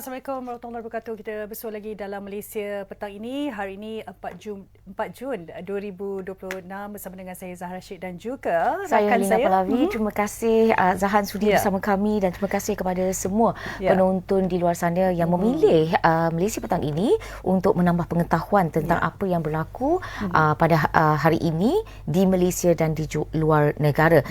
Assalamualaikum warahmatullahi wabarakatuh. Kita bersua lagi dalam Malaysia petang ini. Hari ini 4 Jun 2026 bersama dengan saya Zahra Syed dan juga saya rakan Lina Pahlavi. Terima kasih Zahan sudi bersama kami dan terima kasih kepada semua penonton di luar sana yang memilih Malaysia petang ini untuk menambah pengetahuan tentang apa yang berlaku pada hari ini di Malaysia dan di luar negara.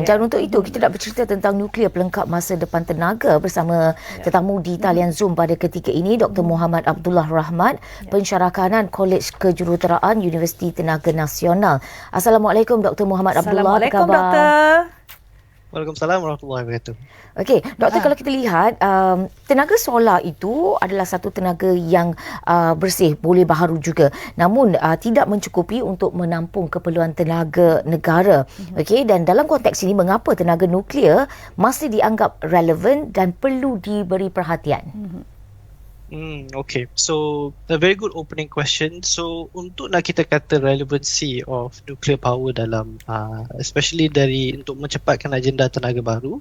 Dan untuk itu kita nak bercerita tentang nuklear pelengkap masa depan tenaga bersama tetamu di talian Zoom pada ketika ini Dr. Muhammad Abdullah Rahmat, Pensyarakanan Kolej Kejuruteraan Universiti Tenaga Nasional. Assalamualaikum Dr. Muhammad Abdullah. Assalamualaikum Doktor. Waalaikumsalam warahmatullahi wabarakatuh. Okey, Doktor, kalau kita lihat tenaga solar itu adalah satu tenaga yang bersih, boleh baharu juga. Namun tidak mencukupi untuk menampung keperluan tenaga negara. Okey, dan dalam konteks ini mengapa tenaga nuklear masih dianggap relevan dan perlu diberi perhatian? Okay, so a very good opening question. So untuk nak kita kata relevancy of nuclear power dalam especially untuk mencepatkan agenda tenaga baru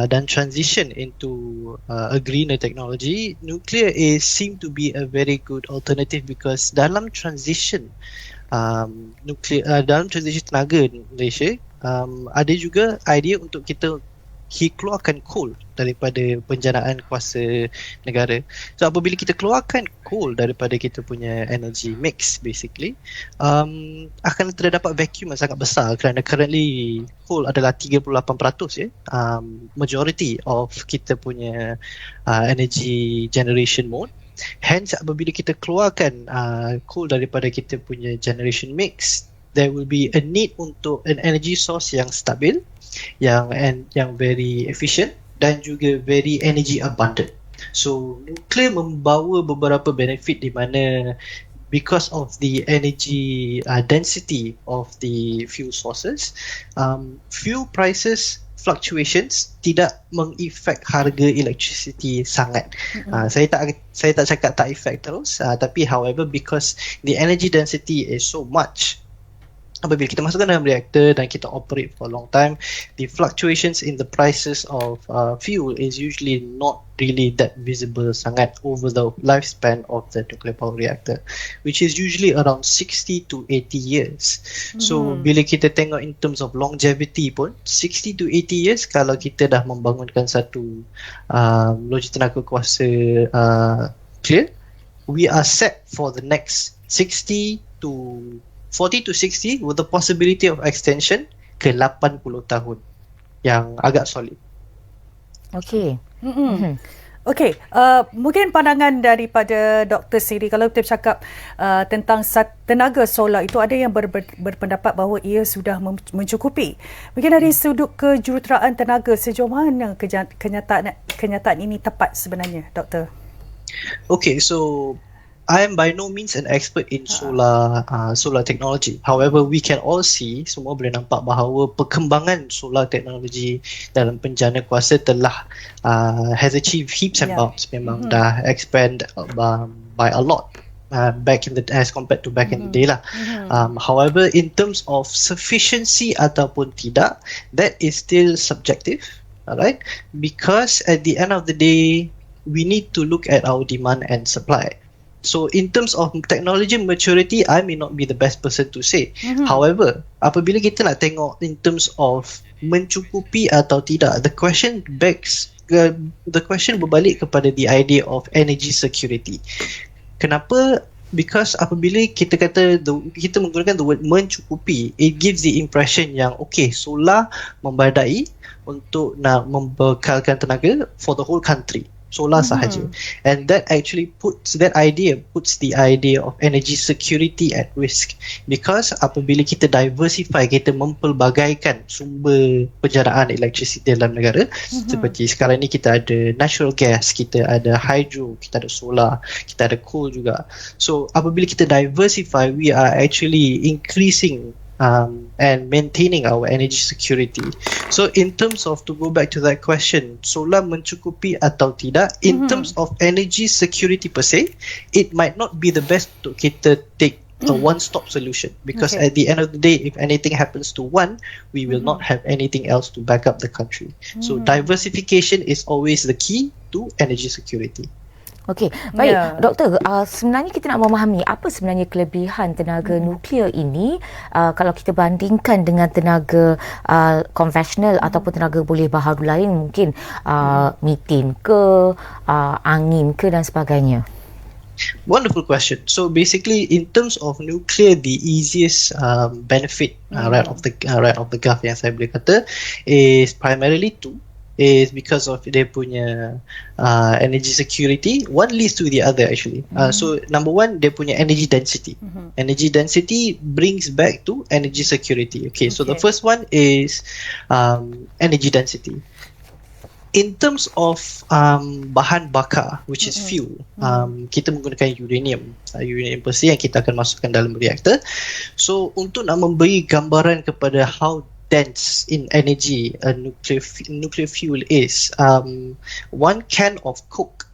dan transition into a greener technology, nuclear seem to be a very good alternative because dalam transition dalam transition tenaga di Malaysia ada juga idea untuk kita keluarkan coal daripada penjanaan kuasa negara. So apabila kita keluarkan coal daripada kita punya energy mix basically, akan terdapat vacuum yang sangat besar kerana currently coal adalah 38% majority of kita punya energy generation mode. Hence apabila kita keluarkan coal daripada kita punya generation mix, there will be a need untuk an energy source yang stabil, yang very efficient dan juga very energy abundant. So nuclear membawa beberapa benefit di mana because of the energy density of the fuel sources, fuel prices fluctuations tidak mengefek harga electricity sangat. Saya tak cakap tak efek terus, tapi however because the energy density is so much, apabila kita masukkan dalam reaktor dan kita operate for a long time, the fluctuations in the prices of fuel is usually not really that visible sangat over the lifespan of the nuclear power reactor, which is usually around 60 to 80 years. So bila kita tengok in terms of longevity pun, 60 to 80 years kalau kita dah membangunkan satu logik tenaga kuasa clear, we are set for the next 40 to 60 with the possibility of extension ke 80 tahun yang agak solid. Okey. Okey, mungkin pandangan daripada Dr. Siri, kalau kita bercakap tentang tenaga solar itu, ada yang berpendapat bahawa ia sudah mencukupi. Mungkin dari sudut kejuruteraan tenaga, sejauh mana kenyataan ini tepat sebenarnya, Doktor? Okay, so I am by no means an expert in solar technology. However, we can all see, semua boleh nampak bahawa perkembangan solar technology dalam penjana kuasa telah has achieved heaps and bounds. Memang dah expand by a lot back in the as compared to back in the day lah. However, in terms of sufficiency ataupun tidak, that is still subjective, alright? Because at the end of the day, we need to look at our demand and supply. So in terms of technology maturity, I may not be the best person to say. However, apabila kita nak tengok in terms of mencukupi atau tidak, the question berbalik kepada the idea of energy security. Kenapa? Because apabila kita menggunakan the word mencukupi, it gives the impression yang okay, solar membadai untuk nak membekalkan tenaga for the whole country. Solar sahaja, and that actually puts the idea of energy security at risk, because apabila kita diversify, kita mempelbagaikan sumber penjaraan elektrisiti dalam negara, seperti sekarang ni kita ada natural gas, kita ada hydro, kita ada solar, kita ada coal juga. So apabila kita diversify, we are actually increasing and maintaining our energy security. So in terms of, to go back to that question, solar mencukupi atau tidak, in terms of energy security per se, it might not be the best untuk kita take a one-stop solution, because Okay. at the end of the day, if anything happens to one, we will not have anything else to back up the country. So diversification is always the key to energy security. Okey, baik. Ya. Doktor, sebenarnya kita nak memahami apa sebenarnya kelebihan tenaga nuklear ini kalau kita bandingkan dengan tenaga konvensional ataupun tenaga boleh baharu lain, mungkin metin ke, angin ke dan sebagainya. Wonderful question. So basically, in terms of nuclear, the easiest benefit right off the cuff yang saya boleh kata is primarily two. Is because of dia punya energy security. One leads to the other actually. So number one, dia punya energy density. Energy density brings back to energy security. Okay, so the first one is energy density. In terms of bahan bakar, which is fuel, kita menggunakan uranium per se yang kita akan masukkan dalam reaktor. So untuk nak memberi gambaran kepada how dense in energy a nuclear fuel is, one can of Coke,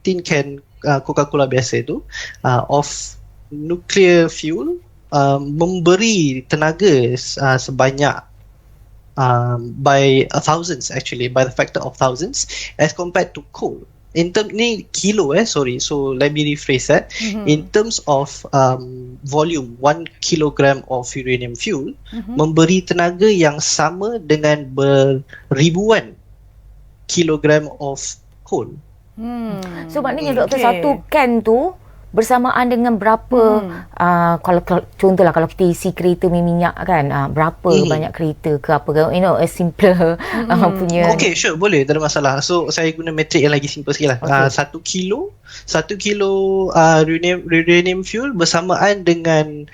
tin can Coca-Cola biasa tu, of nuclear fuel memberi tenaga sebanyak by thousands, actually by the factor of thousands as compared to coal. In term ni kilo so let me rephrase that. In terms of volume, 1 kilogram of uranium fuel memberi tenaga yang sama dengan beribuan kilogram of coal. So maknanya doktor, satu can tu bersamaan dengan berapa kalau contohlah kalau kita isi kereta minyak kan, berapa banyak kereta ke apa ke, a simple punya. Okay, sure, boleh, tak ada masalah. So saya guna metrik yang lagi simple sikit lah. 1 kilo uranium fuel bersamaan dengan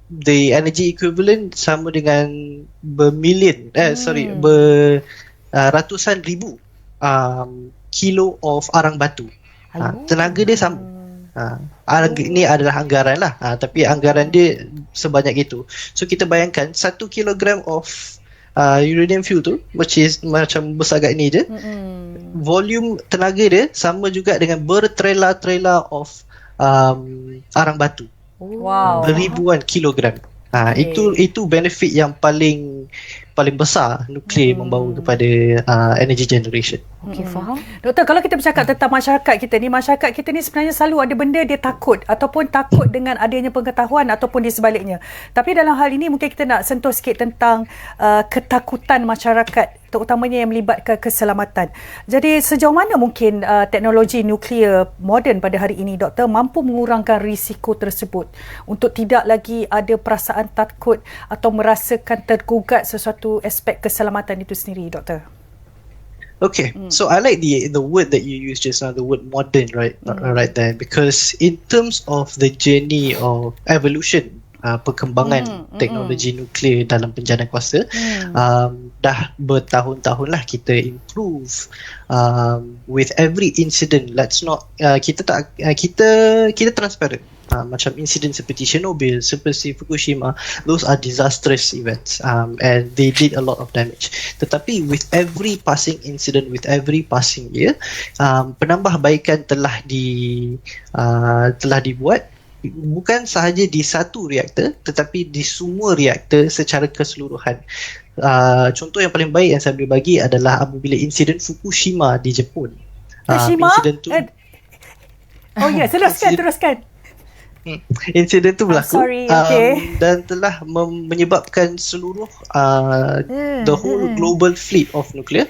the energy equivalent sama dengan ratusan ribu kilo of arang batu. Tenaga dia sama. Ini adalah anggaran lah, tapi anggaran dia sebanyak itu. So kita bayangkan 1 kilogram of uranium fuel tu, which is macam besar kat ni je, volume tenaga dia sama juga dengan bertrela-trela of arang batu. Wow. Beribuan kilogram. Itu benefit yang paling besar nuklear membawa kepada energy generation. Okey, faham. Doktor, kalau kita bercakap tentang masyarakat kita ni sebenarnya selalu ada benda dia takut ataupun takut dengan adanya pengetahuan ataupun di sebaliknya. Tapi dalam hal ini mungkin kita nak sentuh sikit tentang ketakutan masyarakat, terutamanya yang melibatkan keselamatan. Jadi sejauh mana mungkin teknologi nuklear moden pada hari ini, doktor, mampu mengurangkan risiko tersebut untuk tidak lagi ada perasaan takut atau merasakan tergugat sesuatu aspek keselamatan itu sendiri, doktor? Okay, so I like the word that you used just now, the word modern, right there, because in terms of the journey of evolution, perkembangan teknologi nuklear dalam penjana kuasa, dah bertahun-tahun lah kita improve with every incident. Let's not kita transparent. Macam insiden seperti Chernobyl, seperti Fukushima, those are disastrous events, and they did a lot of damage. Tetapi with every passing incident, with every passing year, penambahbaikan telah dibuat, bukan sahaja di satu reaktor tetapi di semua reaktor secara keseluruhan. Contoh yang paling baik yang saya boleh bagi adalah apabila insiden Fukushima di Jepun. Fukushima? Insiden tu teruskan. Insiden tu berlaku, dan telah menyebabkan seluruh the whole global fleet of nuclear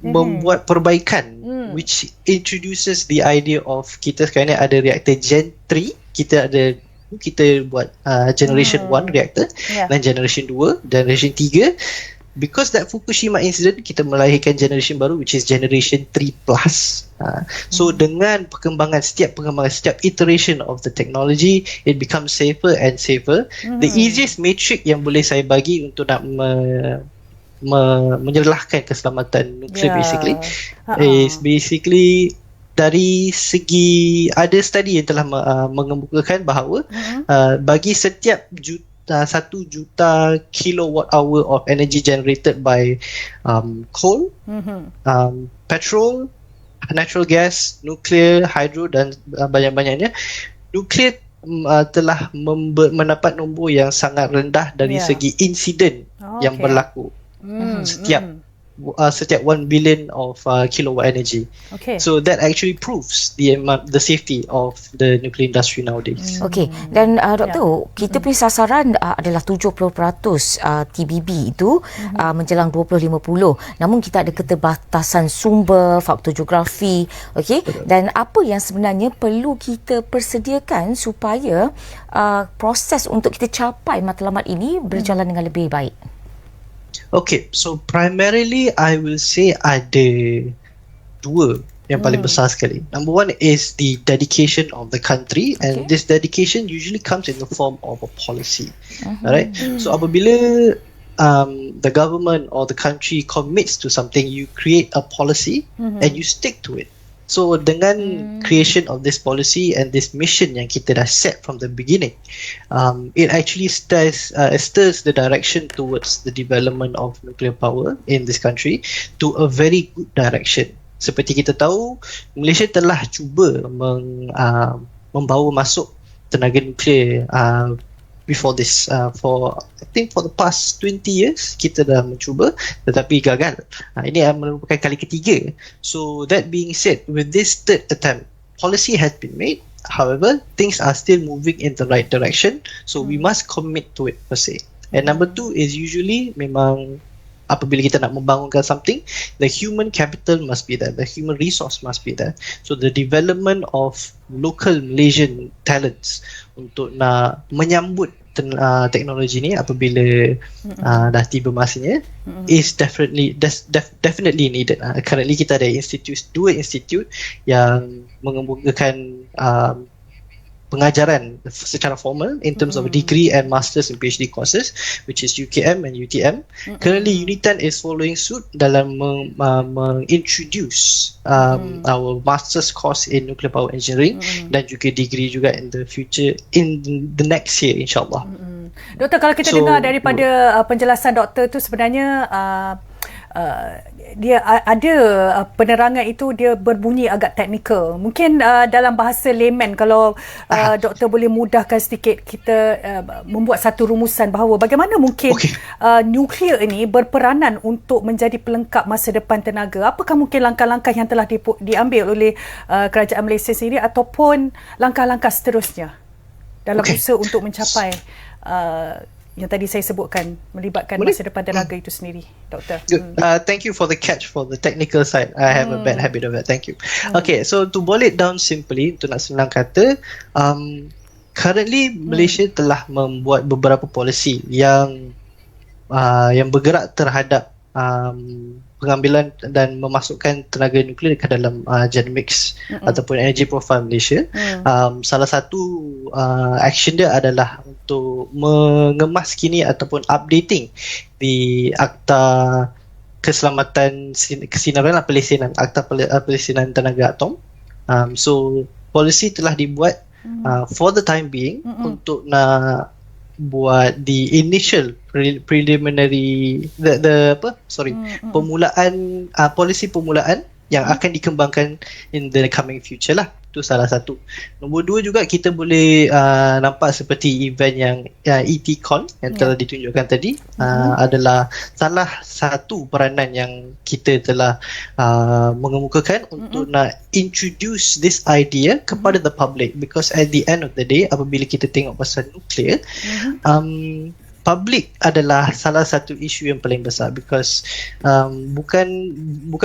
membuat perbaikan, which introduces the idea of kita sekarang ni ada reaktor Gen 3, kita buat generation 1 reactor, dan generation 2, generation 3. Because that Fukushima incident, kita melahirkan generation baru, which is generation 3 plus. So dengan setiap iteration of the technology, it becomes safer and safer. The easiest metric yang boleh saya bagi untuk nak menyelahkan keselamatan nuklear is basically dari segi, ada study yang telah mengemukakan bahawa bagi setiap 1 juta kilowatt hour of energy generated by coal, petrol, natural gas, nuklear, hydro dan banyak-banyaknya. Nuklear telah mendapat nombor yang sangat rendah dari segi insiden yang berlaku setiap 1 billion of kilowatt energy. So that actually proves the safety of the nuclear industry nowadays. Okey, dan Doktor, kita punya sasaran adalah 70% TBB itu menjelang 2050. Namun kita ada keterbatasan sumber, faktor geografi, okey. Dan apa yang sebenarnya perlu kita persediakan supaya proses untuk kita capai matlamat ini berjalan dengan lebih baik? Okay, so primarily I will say ada dua yang paling besar sekali. Number one is the dedication of the country, and this dedication usually comes in the form of a policy. Alright, so apabila the government or the country commits to something, you create a policy and you stick to it. So dengan creation of this policy and this mission yang kita dah set from the beginning, it actually stirs the direction towards the development of nuclear power in this country to a very good direction. Seperti kita tahu, Malaysia telah cuba membawa masuk tenaga nuklear before this, I think for the past 20 years kita dah mencuba tetapi gagal. Ini merupakan kali ketiga. So that being said, with this third attempt, policy has been made. However, things are still moving in the right direction, so we must commit to it per se. And number two is usually memang apabila kita nak membangunkan something, the human capital must be there, the human resource must be there. So the development of local Malaysian talents untuk nak menyambut teknologi ni apabila dah tiba masanya is definitely needed. Currently kita ada dua institute yang mengemukakan pengajaran secara formal in terms of degree and masters and PhD courses, which is UKM and UTM. Currently UNITAN is following suit dalam introduce our masters course in nuclear power engineering dan juga degree juga in the future, in the next year insyaAllah. Doktor, kalau kita dengar daripada penjelasan doktor tu sebenarnya dia ada penerangan itu dia berbunyi agak teknikal. Mungkin dalam bahasa layman kalau doktor boleh mudahkan sedikit kita membuat satu rumusan bahawa bagaimana mungkin nuklear ini berperanan untuk menjadi pelengkap masa depan tenaga. Apakah mungkin langkah-langkah yang telah diambil oleh kerajaan Malaysia sendiri ataupun langkah-langkah seterusnya dalam usaha untuk mencapai yang tadi saya sebutkan melibatkan masa depan tenaga itu sendiri, Doktor. Thank you for the catch for the technical side. I have a bad habit of that. Thank you. Okay, so to boil it down simply, untuk nak senang kata, currently Malaysia telah membuat beberapa policy yang bergerak terhadap pengambilan dan memasukkan tenaga nuklear ke dalam GenMix ataupun Energy Profile Malaysia. Salah satu action dia adalah untuk mengemas kini ataupun updating di Akta Keselamatan Kesinaran dan Pelesinan, Akta Pelesinan Tenaga Atom. So policy telah dibuat for the time being untuk nak buat the initial preliminary permulaan polisi permulaan yang akan dikembangkan in the coming future lah. Itu salah satu. Nombor dua juga kita boleh nampak seperti event yang ETCon yang telah ditunjukkan tadi adalah salah satu peranan yang kita telah mengemukakan untuk nak introduce this idea kepada the public, because at the end of the day apabila kita tengok pasal nuklear, public adalah salah satu isu yang paling besar, because bukan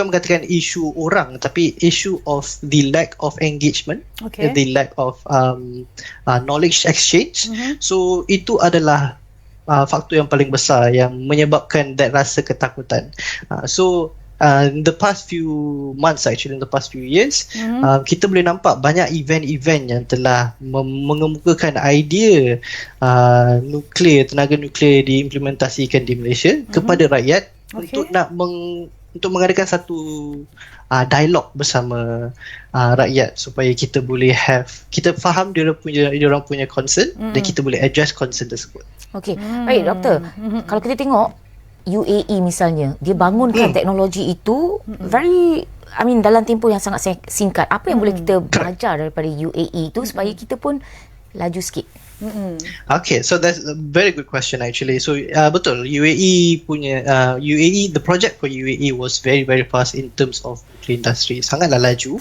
mengatakan isu orang tapi isu of the lack of engagement, the lack of knowledge exchange. So itu adalah faktor yang paling besar yang menyebabkan that rasa ketakutan. In the past few months, actually in the past few years, kita boleh nampak banyak event-event yang telah mengemukakan idea tenaga nuklear diimplementasikan di Malaysia kepada rakyat untuk nak untuk mengadakan satu dialog bersama rakyat supaya kita boleh kita faham dia orang punya concern dan kita boleh address concern tersebut. Okey, baik Doktor. Kalau kita tengok UAE misalnya, dia bangunkan teknologi itu very dalam tempoh yang sangat singkat, apa yang boleh kita belajar daripada UAE tu supaya kita pun laju sikit? Okay, so that's a very good question actually. So betul, UAE, the project for UAE was very very fast in terms of nuclear industry, sangatlah laju.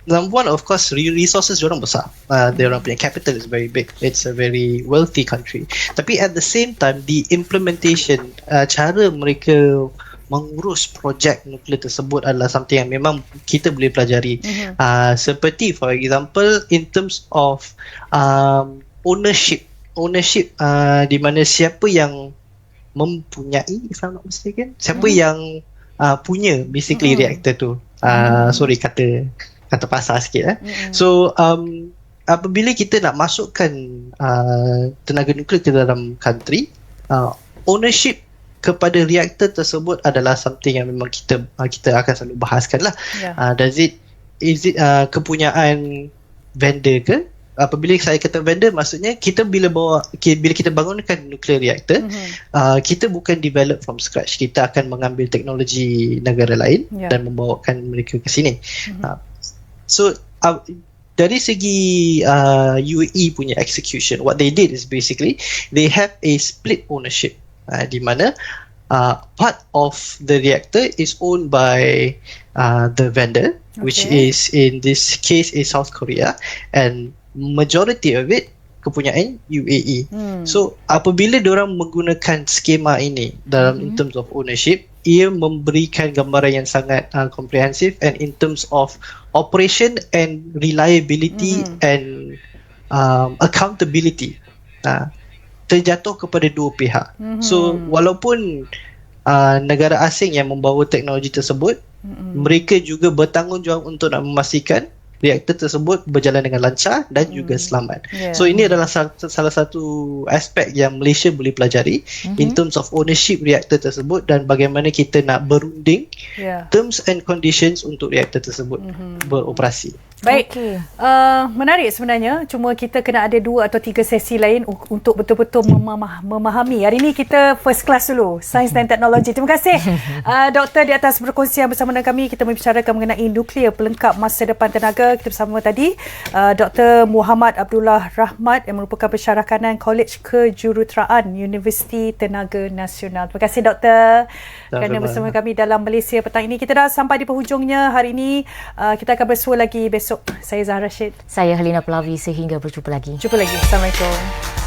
Number one, of course, resources diorang besar. Diorang punya capital is very big. It's a very wealthy country. Tapi at the same time, the implementation, cara mereka mengurus projek nuklear tersebut adalah something yang memang kita boleh pelajari. Seperti for example in terms of ownership di mana siapa yang mempunyai, if I'm not mistaken, siapa yang punya basically reactor tu. Sorry kata pasar sikit. So apabila kita nak masukkan tenaga nuklear ke dalam country, ownership kepada reaktor tersebut adalah something yang memang kita akan selalu bahaskan lah. Is it kepunyaan vendor ke? Apabila saya kata vendor, maksudnya kita bila kita bangunkan nuclear reactor, kita bukan develop from scratch. Kita akan mengambil teknologi negara lain dan membawakan mereka ke sini. So dari segi UAE punya execution, what they did is basically they have a split ownership. Di mana part of the reactor is owned by the vendor, which is in this case is South Korea, and majority of it kepunyaan UAE. So apabila diorang menggunakan skema ini dalam in terms of ownership, ia memberikan gambaran yang sangat komprehensif, and in terms of operation and reliability and accountability, terjatuh kepada dua pihak. So walaupun negara asing yang membawa teknologi tersebut, mereka juga bertanggungjawab untuk nak memastikan reaktor tersebut berjalan dengan lancar dan juga selamat. So ini adalah salah satu aspek yang Malaysia boleh pelajari in terms of ownership reaktor tersebut dan bagaimana kita nak berunding terms and conditions untuk reaktor tersebut beroperasi. Baik, menarik sebenarnya. Cuma kita kena ada 2 atau 3 sesi lain untuk betul-betul memahami. Hari ini kita first class dulu, sains dan teknologi. Terima kasih Doktor di atas perkongsian bersama dengan kami. Kita membicarakan mengenai nuklear pelengkap masa depan tenaga. Kita bersama tadi Dr. Muhammad Abdullah Rahmat yang merupakan pensyarah kanan Kolej Kejuruteraan Universiti Tenaga Nasional. Terima kasih Doktor kerana bersama kami dalam Malaysia petang ini. Kita dah sampai di penghujungnya hari ini. Kita akan bersua lagi besok. Saya Zahra Rashid. Saya Helena Pelavi. Sehingga berjumpa lagi. Jumpa lagi. Assalamualaikum.